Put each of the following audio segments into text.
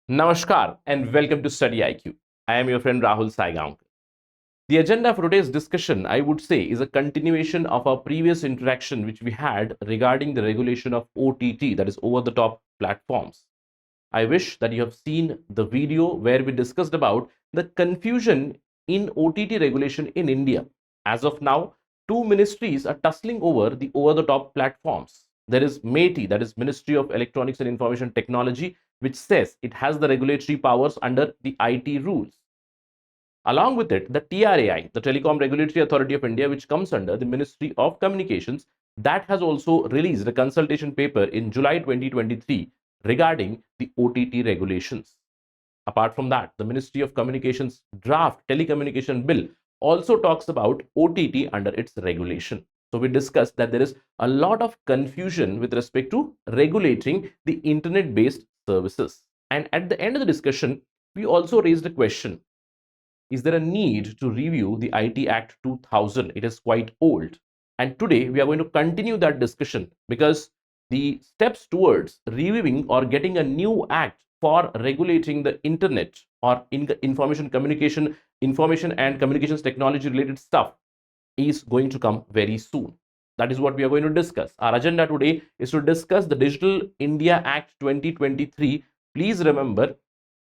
Namaskar and welcome to StudyIQ. I am your friend Rahul Saigaonkar. The agenda for today's discussion, I would say, is a continuation of our previous interaction which we had regarding the regulation of OTT, that is over the top platforms. I wish that you have seen the video where we discussed about the confusion in OTT regulation in India. As of now, two ministries are tussling over the over the top platforms. There is MeitY, that is Ministry of Electronics and Information Technology, which says it has the regulatory powers under the IT rules. Along with it, the TRAI, the Telecom Regulatory Authority of India, which comes under the Ministry of Communications, that has also released a consultation paper in July 2023 regarding the OTT regulations. Apart from that, the Ministry of Communications draft telecommunication bill also talks about OTT under its regulation. So we discussed that there is a lot of confusion with respect to regulating the internet-based services. And at the end of the discussion, we also raised a question. Is there a need to review the IT Act 2000? It is quite old. And today we are going to continue that discussion because the steps towards reviewing or getting a new act for regulating the internet or information and communications technology related stuff is going to come very soon. That is what we are going to discuss. Our agenda today is to discuss the Digital India Act 2023. Please remember,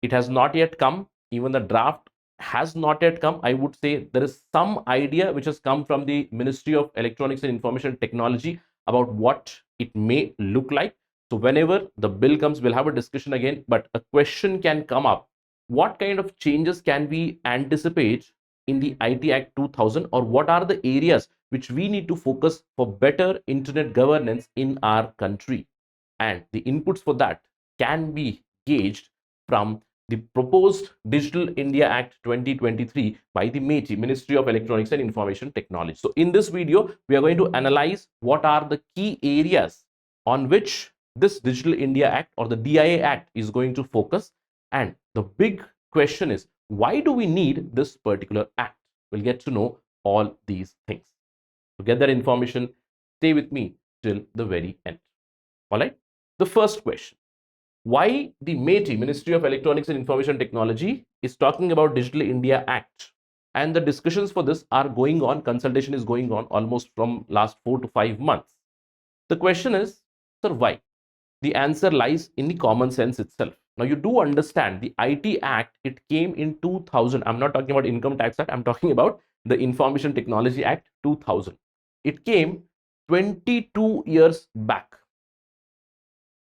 it has not yet come. Even the draft has not yet come. I would say there is some idea which has come from the Ministry of Electronics and Information Technology about what it may look like. So whenever the bill comes, we'll have a discussion again, but a question can come up. What kind of changes can we anticipate in the IT Act 2000, or what are the areas which we need to focus for better internet governance in our country? And the inputs for that can be gauged from the proposed Digital India Act 2023 by the MeitY, Ministry of Electronics and Information Technology. So in this video, we are going to analyze what are the key areas on which this Digital India Act or the DIA Act is going to focus. And the big question is, why do we need this particular act? We'll get to know all these things. To get that information, stay with me till the very end. All right. The first question. Why the MeitY, Ministry of Electronics and Information Technology, is talking about Digital India Act, and the discussions for this are going on, consultation is going on almost from last 4 to 5 months. The question is, sir, why? The answer lies in the common sense itself. Now you do understand the IT Act, it came in 2000. I'm not talking about Income Tax Act, I'm talking about the Information Technology Act 2000. It came 22 years back.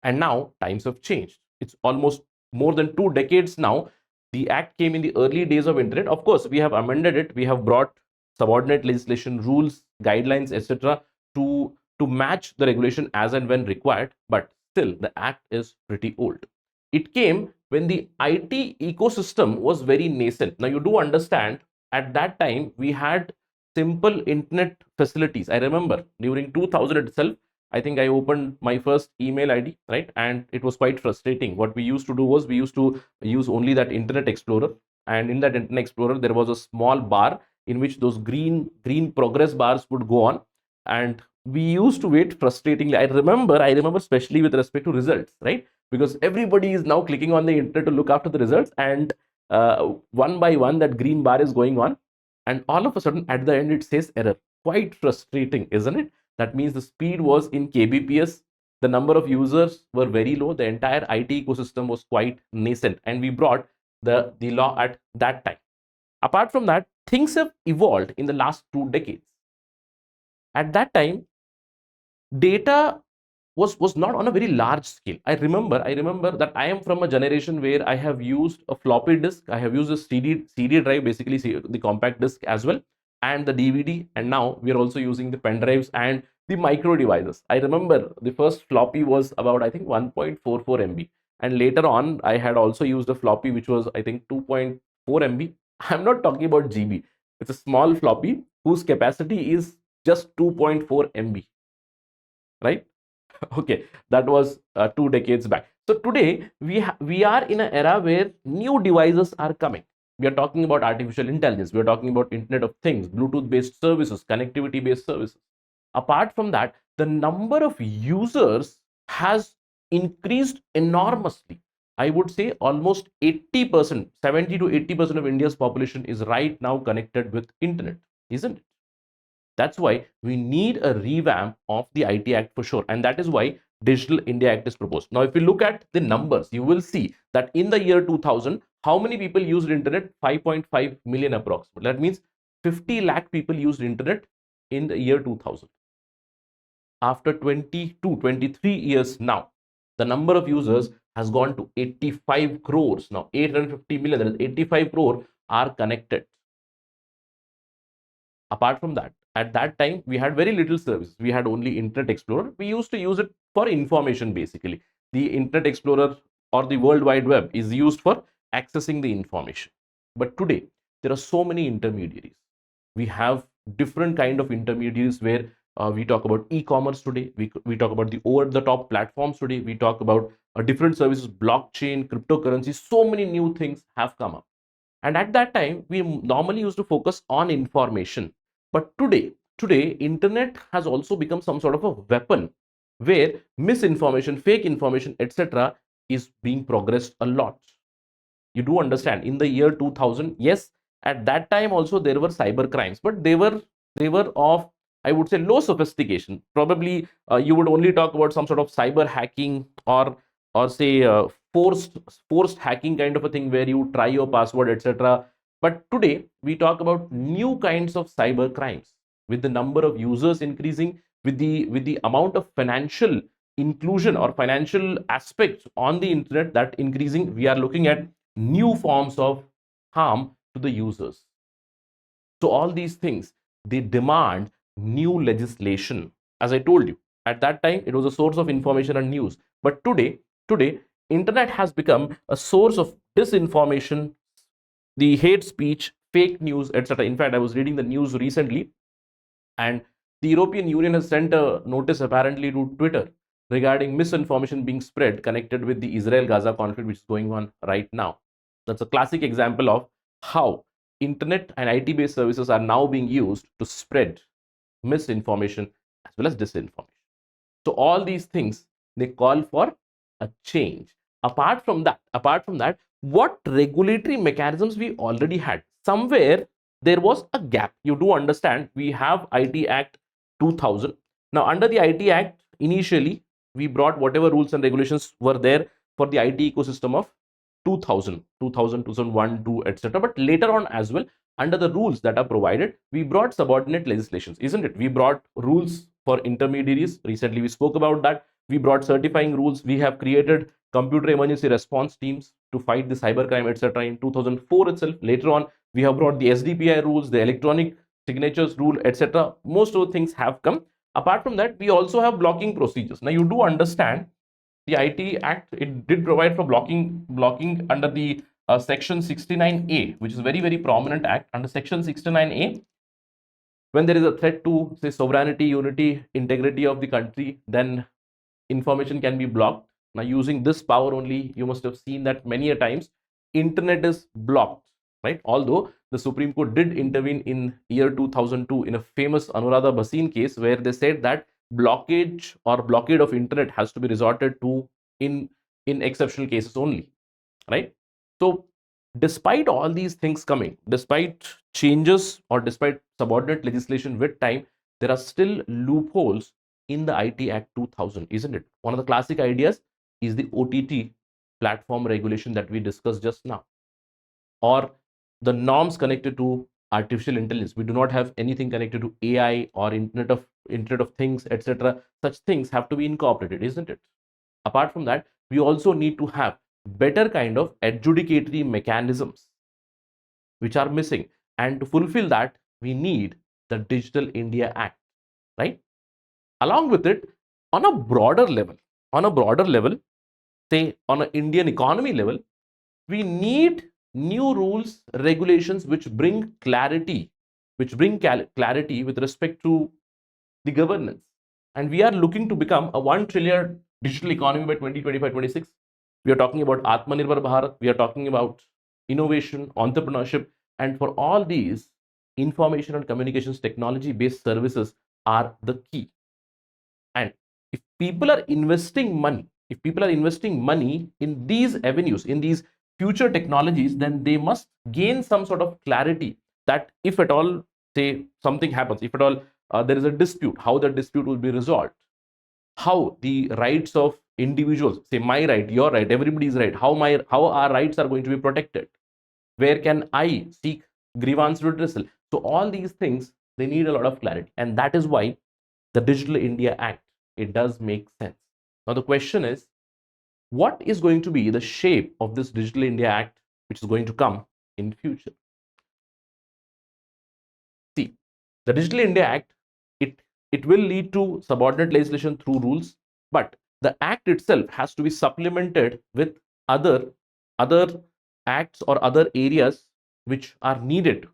And now times have changed. It's almost more than 2 decades now. The act came in the early days of internet. Of course, we have amended it. We have brought subordinate legislation, rules, guidelines, etc. to match the regulation as and when required. But still, the act is pretty old. It came when the IT ecosystem was very nascent. Now, you do understand, at that time, we had simple internet facilities. I remember during 2000 itself, I think I opened my first email ID, right? And it was quite frustrating. What we used to do was we used to use only that Internet Explorer. And in that Internet Explorer, there was a small bar in which those green progress bars would go on. And we used to wait frustratingly. I remember especially with respect to results, right? Because everybody is now clicking on the internet to look after the results. And one by one, that green bar is going on. And all of a sudden, at the end, it says error. Quite frustrating, isn't it? That means the speed was in kbps, the number of users were very low, the entire IT ecosystem was quite nascent, and we brought the law at that time. Apart from that, things have evolved in the last 2 decades. At that time, data was not on a very large scale. I remember that I am from a generation where I have used a floppy disk, I have used a CD drive, basically the compact disk as well, and the DVD, and now we are also using the pen drives and the micro devices. I remember the first floppy was about, I think, 1.44 MB, and later on I had also used a floppy which was, I think, 2.4 MB. I'm not talking about GB. It's a small floppy whose capacity is just 2.4 MB, right? Okay, that was 2 decades back. So today we are in an era where new devices are coming. We are talking about artificial intelligence, we are talking about Internet of Things, Bluetooth based services, connectivity based services. Apart from that, the number of users has increased enormously. I would say almost 80%, 70 to 80% of India's population is right now connected with internet, isn't it? That's why we need a revamp of the IT Act for sure. And that is why Digital India Act is proposed. Now, if you look at the numbers, you will see that in the year 2000, how many people used internet? 5.5 million approximately. That means 50 lakh people used internet in the year 2000. After 22, 23 years now, the number of users has gone to 85 crores. Now, 850 million, that is 85 crore are connected. Apart from that, at that time we had very little service. We had only Internet Explorer. We used to use it for information. Basically, the Internet Explorer or the World Wide Web is used for accessing the information. But today there are so many intermediaries. We have different kind of intermediaries where we talk about e-commerce today, we talk about the over the top platforms today, we talk about different services, blockchain, cryptocurrency. So many new things have come up, and at that time we normally used to focus on information. But today internet has also become some sort of a weapon where misinformation, fake information, etc. is being progressed a lot. You do understand, in the year 2000, yes, at that time also there were cyber crimes, but they were of, I would say, low sophistication. Probably you would only talk about some sort of cyber hacking, or say forced forced hacking kind of a thing where you try your password, etc. But today we talk about new kinds of cyber crimes, with the number of users increasing, with the amount of financial inclusion or financial aspects on the internet that increasing. We are looking at new forms of harm to the users. So all these things, they demand new legislation. As I told you, at that time it was a source of information and news, but today internet has become a source of disinformation, the hate speech, fake news, etc. In fact, I was reading the news recently, and the European Union has sent a notice apparently to Twitter regarding misinformation being spread connected with the Israel Gaza conflict, which is going on right now. That's a classic example of how internet and IT based services are now being used to spread misinformation as well as disinformation. So all these things, they call for a change. Apart from that, what regulatory mechanisms we already had? Somewhere there was a gap. You do understand, we have IT Act 2000. Now, under the IT Act, initially we brought whatever rules and regulations were there for the IT ecosystem of 2000, 2001, 2, etc. But later on as well, under the rules that are provided, we brought subordinate legislations, isn't it? We brought rules for intermediaries. Recently we spoke about that. We brought certifying rules. We have created computer emergency response teams to fight the cybercrime, etc. in 2004 itself. Later on, we have brought the SDPI rules, the electronic signatures rule, etc. Most of the things have come. Apart from that, we also have blocking procedures. Now, you do understand, the IT Act, it did provide for blocking under the section 69A, which is very, very prominent act. Under section 69A, when there is a threat to, say, sovereignty, unity, integrity of the country, then information can be blocked. Now, using this power only, you must have seen that many a times internet is blocked, right? Although the Supreme Court did intervene in year 2002 in a famous Anuradha Bhasin case, where they said that blockage or blockade of internet has to be resorted to in exceptional cases only, right? So despite all these things coming, despite changes or despite subordinate legislation with time, there are still loopholes in the IT Act 2000, isn't it? One of the classic ideas is the OTT platform regulation that we discussed just now, or the norms connected to artificial intelligence. We do not have anything connected to AI or Internet of Things, etc. Such things have to be incorporated, isn't it? Apart from that, we also need to have better kind of adjudicatory mechanisms which are missing, and to fulfill that, we need the Digital India Act, right? Along with it, on a broader level, say on an Indian economy level, we need new rules, regulations which bring clarity, clarity with respect to the governance. And we are looking to become a 1 trillion digital economy by 2025-26. We are talking about Atmanirbhar Bharat. We are talking about innovation, entrepreneurship. And for all these, information and communications technology based services are the key. And if people are investing money If people are investing money in these avenues, in these future technologies, then they must gain some sort of clarity that if at all, say, something happens, if at all there is a dispute, how the dispute will be resolved, how the rights of individuals, say my right, your right, everybody's right, how our rights are going to be protected, where can I seek grievance redressal. So all these things, they need a lot of clarity, and that is why the Digital India Act, it does make sense. Now the question is, what is going to be the shape of this Digital India Act which is going to come in future? See, the Digital India Act, it will lead to subordinate legislation through rules, but the act itself has to be supplemented with other other acts or other areas which are needed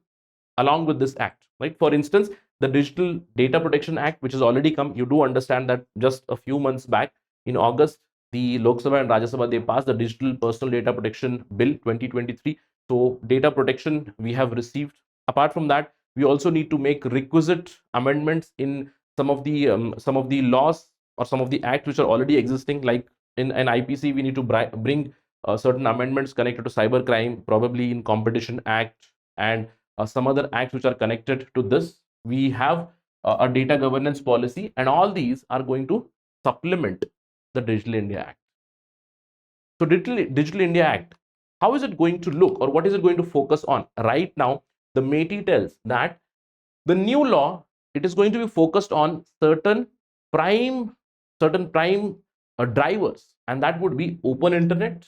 along with this act, right? For instance, the Digital Data Protection Act, which has already come, you do understand that just a few months back in August, the Lok Sabha and Rajya Sabha, they passed the Digital Personal Data Protection Bill 2023. So data protection we have received. Apart from that, we also need to make requisite amendments in some of the laws or some of the acts which are already existing, like in an IPC we need to bring certain amendments connected to cyber crime, probably in Competition Act and some other acts which are connected to this. We have a data governance policy, and all these are going to supplement the Digital India Act. So Digital India Act, how is it going to look, or what is it going to focus on? Right now, the MeitY tells that the new law, it is going to be focused on prime certain prime drivers, and that would be open internet,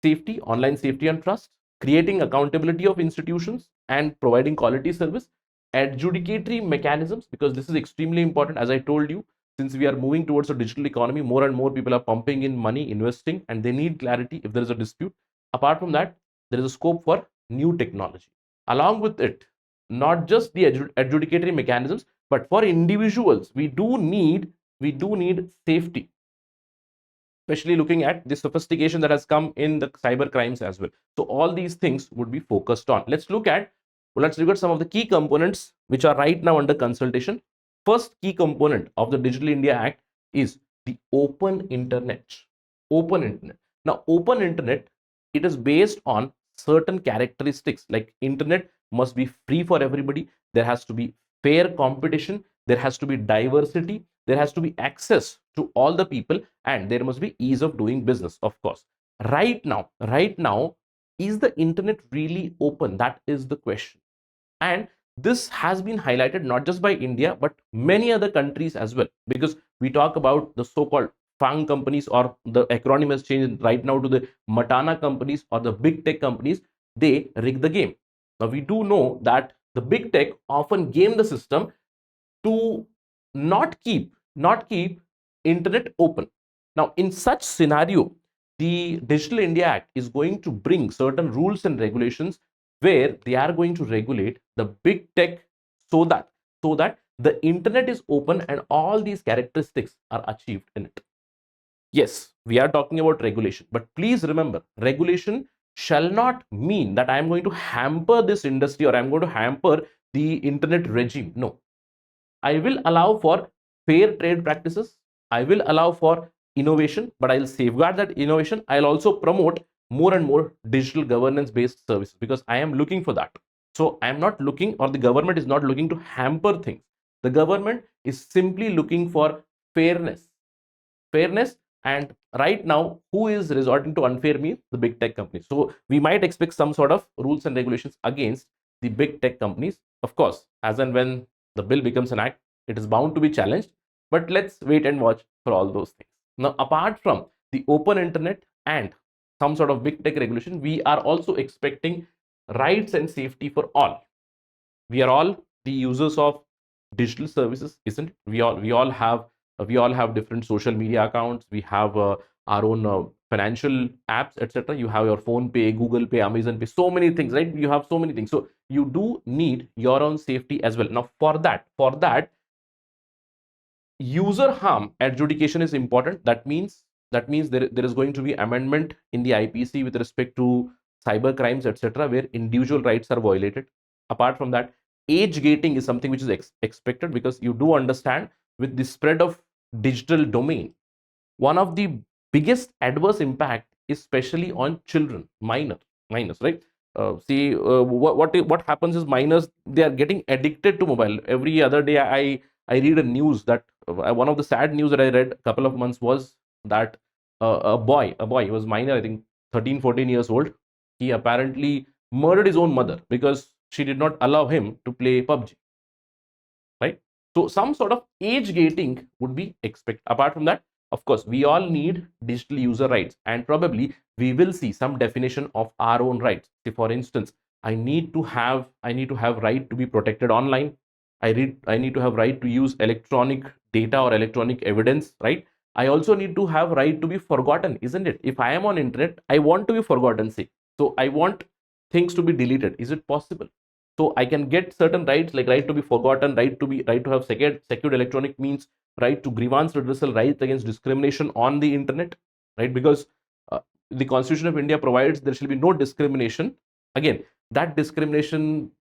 safety, online safety and trust, creating accountability of institutions and providing quality service, adjudicatory mechanisms, because this is extremely important. As I told you, since we are moving towards a digital economy, more and more people are pumping in money, investing, and they need clarity if there is a dispute. Apart from that, there is a scope for new technology. Along with it, not just the adjudicatory mechanisms, but for individuals, we do need safety, especially looking at the sophistication that has come in the cyber crimes as well. So all these things would be focused on. Let's look at some of the key components which are right now under consultation. First key component of the Digital India Act is the open internet. Open internet. Now, open internet, it is based on certain characteristics, like internet must be free for everybody. There has to be fair competition. There has to be diversity. There has to be access to all the people, and there must be ease of doing business, of course. Right now, is the internet really open? That is the question. And this has been highlighted not just by India, but many other countries as well, because we talk about the so-called FANG companies, or the acronym has changed right now to the Matana companies, or the big tech companies. They rig the game. Now, we do know that the big tech often game the system to not keep internet open. Now, in such scenario, the Digital India Act is going to bring certain rules and regulations where they are going to regulate the big tech, so that the internet is open and all these characteristics are achieved in it. Yes, we are talking about regulation, but please remember, regulation shall not mean that I am going to hamper this industry, or I am going to hamper the internet regime. No, I will allow for fair trade practices. I will allow for innovation, but I'll safeguard that innovation. I'll also promote more and more digital governance based services, because I am looking for that. So I am not looking, or the government is not looking to hamper things. The government is simply looking for fairness. Fairness. And right now, who is resorting to unfair means? The big tech companies. So we might expect some sort of rules and regulations against the big tech companies. Of course, as and when the bill becomes an act, it is bound to be challenged. But let's wait and watch for all those things. Now, apart from the open internet and some sort of big tech regulation, we are also expecting rights and safety for all. We are all the users of digital services, isn't it? We all have different social media accounts. We have our own financial apps, etc. You have your phone pay, Google Pay, Amazon Pay, so many things, right? You have so many things, so you do need your own safety as well. Now, for that, user harm adjudication is important. That means there is going to be amendment in the IPC with respect to cyber crimes, etc., where individual rights are violated. Apart from that, age gating is something which is expected, because you do understand, with the spread of digital domain, one of the biggest adverse impact is especially on children, minors, right? What happens is minors, they are getting addicted to mobile. Every other day, I read a news that one of the sad news that I read a couple of months was that a boy, he was minor, I think 13, 14 years old. He apparently murdered his own mother because she did not allow him to play PUBG, right? So some sort of age gating would be expected. Apart from that, of course, we all need digital user rights, and probably we will see some definition of our own rights. Say, for instance, I need to have right to be protected online. I need to have right to use electronic data or electronic evidence, right? I also need to have right to be forgotten, isn't it? If I am on internet, I want to be forgotten, say. So I want things to be deleted. Is it possible? So I can get certain rights like right to be forgotten, right to have secured electronic means, right to grievance redressal, right against discrimination on the internet, right? Because the Constitution of India provides there shall be no discrimination. Again, that discrimination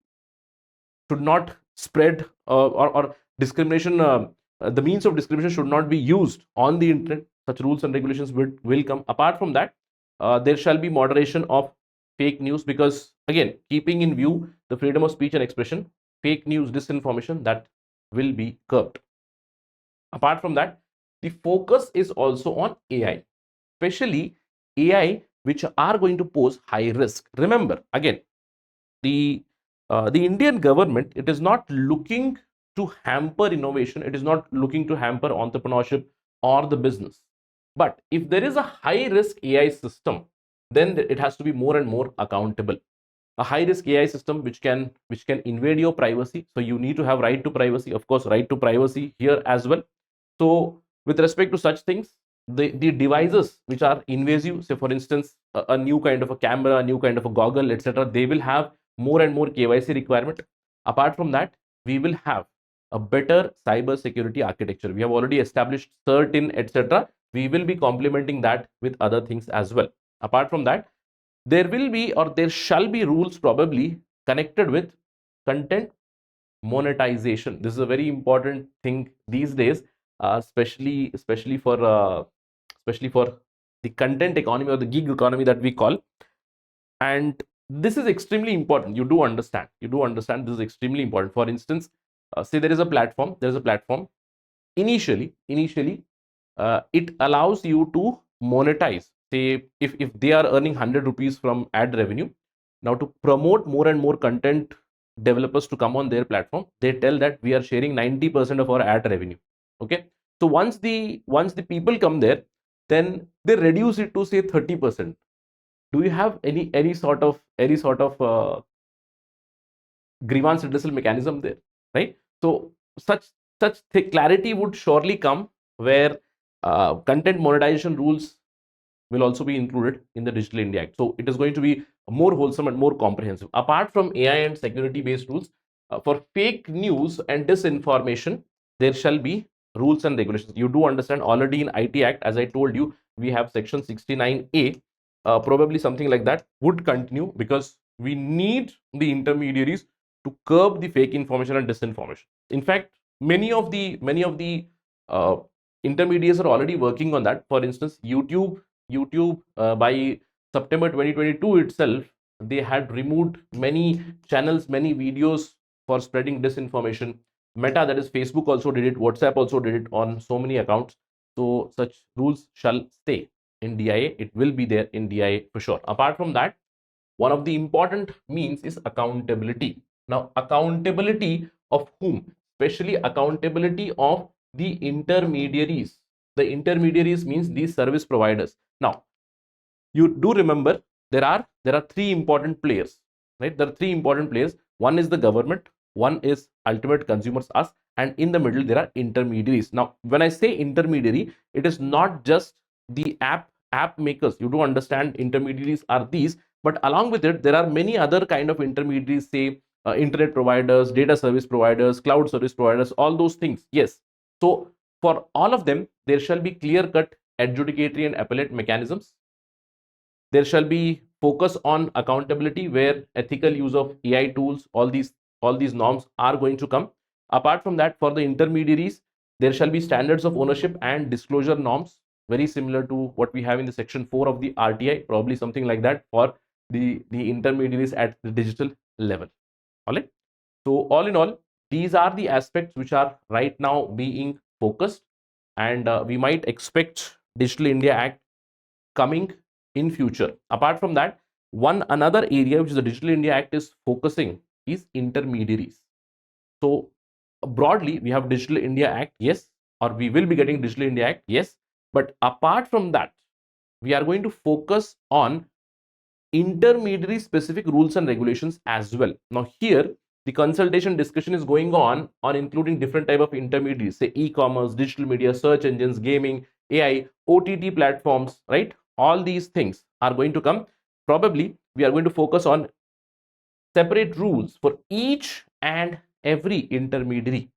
should not spread, or discrimination, the means of discrimination should not be used on the internet. Such rules and regulations will come. Apart from that, there shall be moderation of fake news, because again, keeping in view the freedom of speech and expression, fake news, disinformation, that will be curbed. Apart from that, the focus is also on AI, especially AI which are going to pose high risk. Remember, again, the Indian government, it is not looking to hamper innovation, it is not looking to hamper entrepreneurship or the business. But if there is a high risk AI system, then it has to be more and more accountable. A high risk AI system which can invade your privacy, so you need to have right to privacy, of course, right to privacy here as well. So with respect to such things, the devices which are invasive, say for instance a new kind of a camera, a new kind of a goggle, etc., they will have more and more KYC requirement. Apart from that, we will have a better cyber security architecture. We have already established certain, etc. We will be complementing that with other things as well. Apart from that, there will be, or there shall be, rules probably connected with content monetization. This is a very important thing these days, especially for the content economy or the gig economy that we call. And this is extremely important. You do understand this is extremely important. For instance, say there is a platform. Initially, it allows you to monetize. Say if they are earning 100 rupees from ad revenue, now to promote more and more content developers to come on their platform, they tell that we are sharing 90% of our ad revenue. Okay, so once the people come there, then they reduce it to say 30%. Do you have any sort of grievance redressal mechanism there, right? So such clarity would surely come, where content monetization rules will also be included in the Digital India Act. So it is going to be more wholesome and more comprehensive. Apart from AI and security based rules, for fake news and disinformation, there shall be rules and regulations. You do understand already in IT Act, as I told you, we have section 69A. Probably something like that would continue, because we need the intermediaries to curb the fake information and disinformation. In fact, many of the uh, intermediaries are already working on that. For instance, YouTube, by September 2022 itself, they had removed many channels, many videos for spreading disinformation. Meta, that is Facebook, also did it. WhatsApp also did it on so many accounts. So such rules shall stay in DIA. It will be there in DIA for sure. Apart from that, one of the important means is accountability. Now, accountability of whom? Especially accountability of the intermediaries. The intermediaries means these service providers. Now, you do remember, there are three important players, right? There are three important players. One is the government, one is ultimate consumers, us, and in the middle there are intermediaries. Now, when I say intermediary, it is not just the app makers. You do understand intermediaries are these, but along with it, there are many other kind of intermediaries, say internet providers, data service providers, cloud service providers, all those things. Yes. So for all of them, there shall be clear cut adjudicatory and appellate mechanisms. There shall be focus on accountability, where ethical use of AI tools, all these norms are going to come. Apart from that, for the intermediaries, there shall be standards of ownership and disclosure norms. very similar to what we have in the section 4 of the RTI, probably something like that for the intermediaries at the digital level. All right. So all in all, these are the aspects which are right now being focused, and we might expect Digital India Act coming in future. Apart from that, one another area which the Digital India Act is focusing is intermediaries. So broadly, we have Digital India Act, yes, or we will be getting Digital India Act, yes. But apart from that, we are going to focus on intermediary specific rules and regulations as well. Now here, the consultation discussion is going on including different type of intermediaries, say e-commerce, digital media, search engines, gaming, AI, OTT platforms, right? All these things are going to come. Probably we are going to focus on separate rules for each and every intermediary.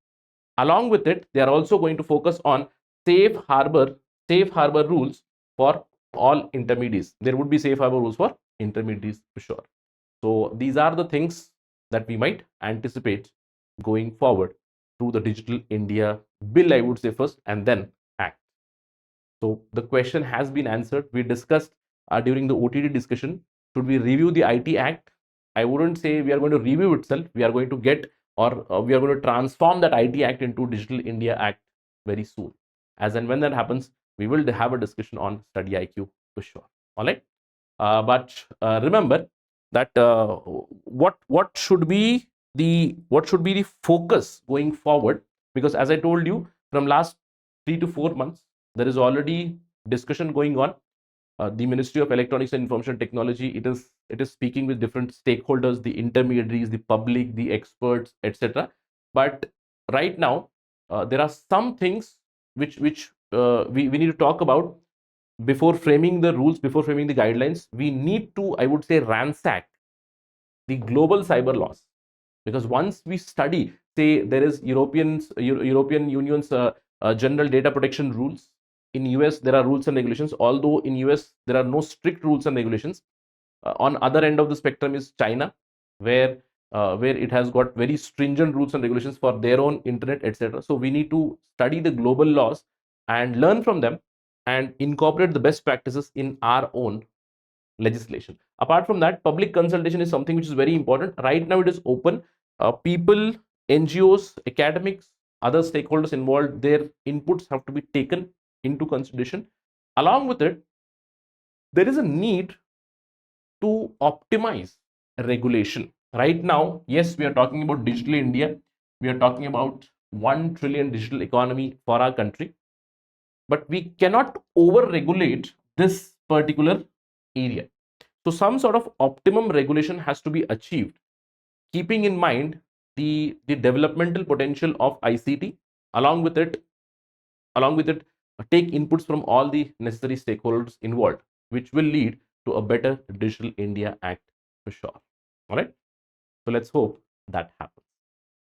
Along with it, they are also going to focus on safe harbor rules for all intermediaries. There would be safe harbor rules for intermediaries for sure. So these are the things that we might anticipate going forward through the Digital India Bill, I would say first, and then Act. So the question has been answered. We discussed during the OTT discussion, should we review the IT Act? I wouldn't say we are going to review itself. We are going to get, or we are going to transform that IT Act into Digital India Act very soon. As and when that happens, we will have a discussion on Study IQ for sure. All right. But remember that what should be the focus going forward, because as I told you, from last 3 to 4 months there is already discussion going on. The Ministry of Electronics and Information Technology, it is speaking with different stakeholders, the intermediaries, the public, the experts, etc. But right now there are some things which we need to talk about before framing the rules, before framing the guidelines. We need to, I would say, ransack the global cyber laws, because once we study, say there is European Union's general data protection rules. In US there are rules and regulations, although in US there are no strict rules and regulations. On other end of the spectrum is China, where it has got very stringent rules and regulations for their own internet, etc. So we need to study the global laws and learn from them and incorporate the best practices in our own legislation. Apart from that, public consultation is something which is very important. Right now it is open. People, NGOs, academics, other stakeholders involved, their inputs have to be taken into consideration. Along with it, there is a need to optimize regulation. Right now, yes, we are talking about digital India. We are talking about 1 trillion digital economy for our country, but we cannot over regulate this particular area. So some sort of optimum regulation has to be achieved, keeping in mind the developmental potential of ICT. Along with it, take inputs from all the necessary stakeholders involved, which will lead to a better Digital India Act for sure. All right. So let's hope that happens.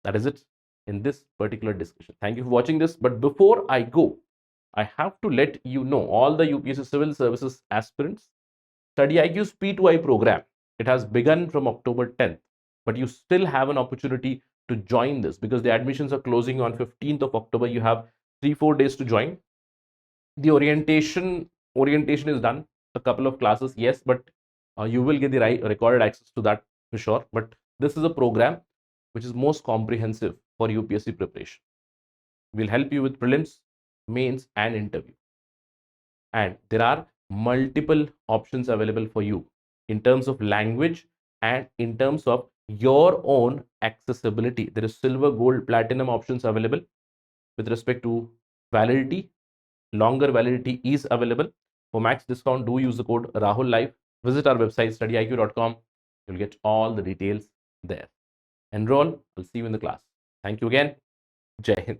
That is it in this particular discussion. Thank you for watching this. But before I go, I have to let you know, all the UPSC civil services aspirants, StudyIQ's P2I program, it has begun from October 10th, but you still have an opportunity to join this because the admissions are closing on 15th of October. You have 3-4 days to join. The orientation is done, a couple of classes, yes, but you will get the recorded access to that for sure. But this is a program which is most comprehensive for UPSC preparation. Will help you with prelims, mains, and interview. And there are multiple options available for you in terms of language and in terms of your own accessibility. There is silver, gold, platinum options available. With respect to validity, longer validity is available. For max discount, do use the code Rahul Live. Visit our website studyiq.com. You'll get all the details there. Enroll. I'll see you in the class. Thank you again. Jai Hind.